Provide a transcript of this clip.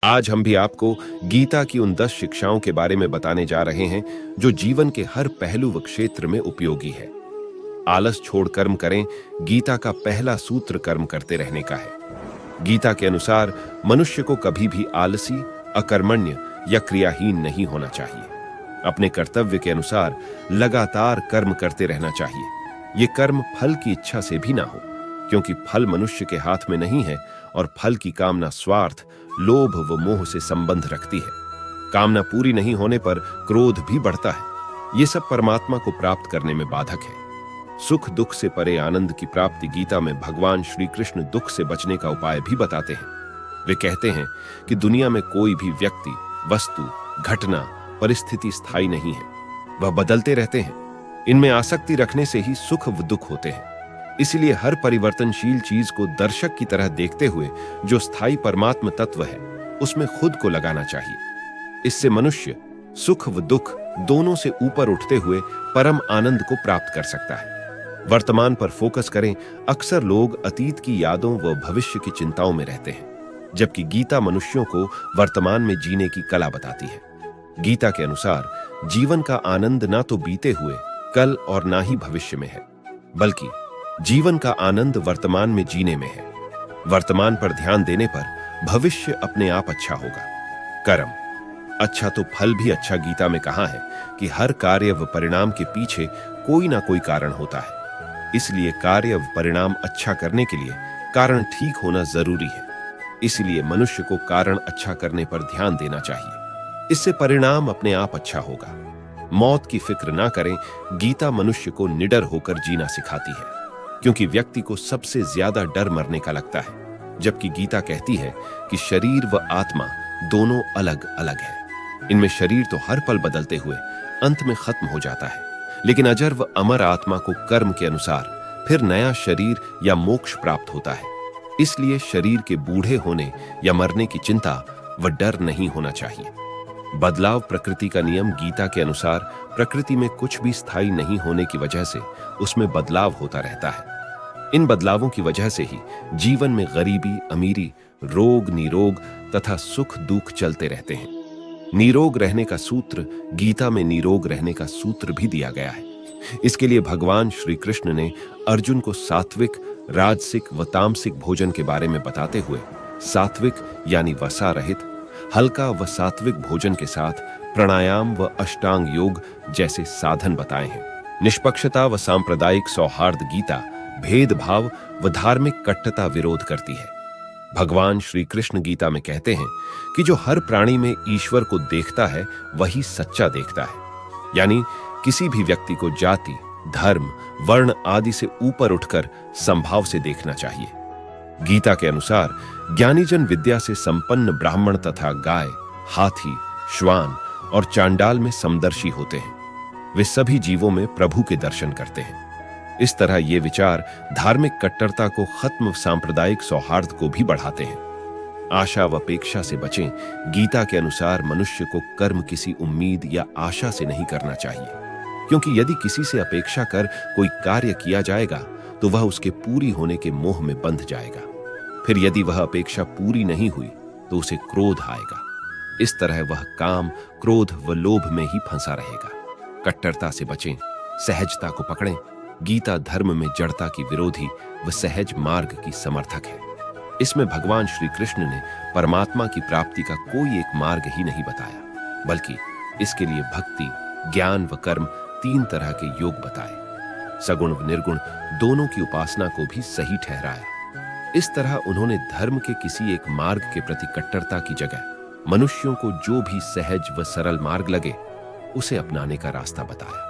आज हम भी आपको गीता की उन 10 शिक्षाओं के बारे में बताने जा रहे हैं जो जीवन के हर पहलू व क्षेत्र में उपयोगी है। आलस छोड़ कर्म करें, गीता का पहला सूत्र कर्म करते रहने का है। गीता के अनुसार मनुष्य को कभी भी आलसी, अकर्मण्य या क्रियाहीन नहीं होना चाहिए। अपने कर्तव्य के अनुसार लगातार कर्म करते रहना चाहिए। ये कर्म फल की इच्छा से भी ना हो, क्योंकि फल मनुष्य के हाथ में नहीं है और फल की कामना स्वार्थ, लोभ व मोह से संबंध रखती है। कामना पूरी नहीं होने पर क्रोध भी बढ़ता है। ये सब परमात्मा को प्राप्त करने में बाधक है। सुख दुख से परे आनंद की प्राप्ति गीता में भगवान श्री कृष्ण दुख से बचने का उपाय भी बताते हैं। वे कहते हैं कि दुनिया में कोई भी व्यक्ति, वस्तु, घटना, परिस्थिति स्थायी नहीं है। वह बदलते रहते हैं। इनमें आसक्ति रखने से ही सुख व दुख होते हैं। इसलिए हर परिवर्तनशील चीज को दर्शक की तरह देखते हुए जो स्थायी परमात्म तत्व है, उसमें खुद को लगाना चाहिए। इससे मनुष्य सुख व दुख दोनों से ऊपर उठते हुए परम आनंद को प्राप्त कर सकता है। वर्तमान पर फोकस करें। अक्सर लोग अतीत की यादों व भविष्य की चिंताओं में रहते हैं, जबकि गीता मनुष्यों को वर्तमान में जीने की कला बताती है। गीता के अनुसार जीवन का आनंद ना तो बीते हुए कल और ना ही भविष्य में है, बल्कि जीवन का आनंद वर्तमान में जीने में है। वर्तमान पर ध्यान देने पर भविष्य अपने आप अच्छा होगा। कर्म अच्छा तो फल भी अच्छा। गीता में कहा है कि हर कार्य व परिणाम के पीछे कोई ना कोई कारण होता है। इसलिए कार्य व परिणाम अच्छा करने के लिए कारण ठीक होना जरूरी है। इसलिए मनुष्य को कारण अच्छा करने पर ध्यान देना चाहिए। इससे परिणाम अपने आप अच्छा होगा। मौत की फिक्र ना करें। गीता मनुष्य को निडर होकर जीना सिखाती है, क्योंकि व्यक्ति को सबसे ज्यादा डर मरने का लगता है। जबकि गीता कहती है कि शरीर व आत्मा दोनों अलग अलग है। इनमें शरीर तो हर पल बदलते हुए अंत में खत्म हो जाता है, लेकिन अजर व अमर आत्मा को कर्म के अनुसार फिर नया शरीर या मोक्ष प्राप्त होता है। इसलिए शरीर के बूढ़े होने या मरने की चिंता व डर नहीं होना चाहिए। बदलाव प्रकृति का नियम। गीता के अनुसार प्रकृति में कुछ भी स्थायी नहीं होने की वजह से उसमें बदलाव होता रहता है। इन बदलावों की वजह से ही जीवन में गरीबी, अमीरी, रोग, निरोग तथा सुख दुख चलते रहते हैं। निरोग रहने का सूत्र गीता में निरोग रहने का सूत्र भी दिया गया है। इसके लिए भगवान श्री कृष्ण ने अर्जुन को सात्विक, राजसिक व तामसिक भोजन के बारे में बताते हुए सात्विक यानी वसा रहित, हल्का व सात्विक भोजन के साथ प्राणायाम व अष्टांग योग जैसे साधन बताए हैं। निष्पक्षता व सांप्रदायिक सौहार्द गीता भेदभाव व धार्मिक कट्टरता विरोध करती है। भगवान श्री कृष्ण गीता में कहते हैं कि जो हर प्राणी में ईश्वर को देखता है वही सच्चा देखता है। यानी किसी भी व्यक्ति को जाति, धर्म, वर्ण आदि से ऊपर उठकर समभाव से देखना चाहिए। गीता के अनुसार ज्ञानीजन विद्या से संपन्न ब्राह्मण तथा गाय, हाथी, श्वान और चांडाल में समदर्शी होते हैं। वे सभी जीवों में प्रभु के दर्शन करते हैं। इस तरह ये विचार धार्मिक कट्टरता को खत्म, सांप्रदायिक सौहार्द को भी बढ़ाते हैं। आशा व अपेक्षा से बचें। गीता के अनुसार मनुष्य को कर्म किसी उम्मीद या आशा से नहीं करना चाहिए, क्योंकि यदि किसी से अपेक्षा कर कोई कार्य किया जाएगा तो वह उसके पूरी होने के मोह में बंध जाएगा। फिर यदि वह अपेक्षा पूरी नहीं हुई तो उसे क्रोध आएगा। इस तरह वह काम, क्रोध व लोभ में ही फंसा रहेगा। कट्टरता से बचें, सहजता को पकड़ें। गीता धर्म में जड़ता की विरोधी व सहज मार्ग की समर्थक है। इसमें भगवान श्री कृष्ण ने परमात्मा की प्राप्ति का कोई एक मार्ग ही नहीं बताया, बल्कि इसके लिए भक्ति, ज्ञान व कर्म 3 तरह के योग बताए। सगुण व निर्गुण दोनों की उपासना को भी सही ठहराया। इस तरह उन्होंने धर्म के किसी एक मार्ग के प्रति कट्टरता की जगह मनुष्यों को जो भी सहज व सरल मार्ग लगे उसे अपनाने का रास्ता बताया।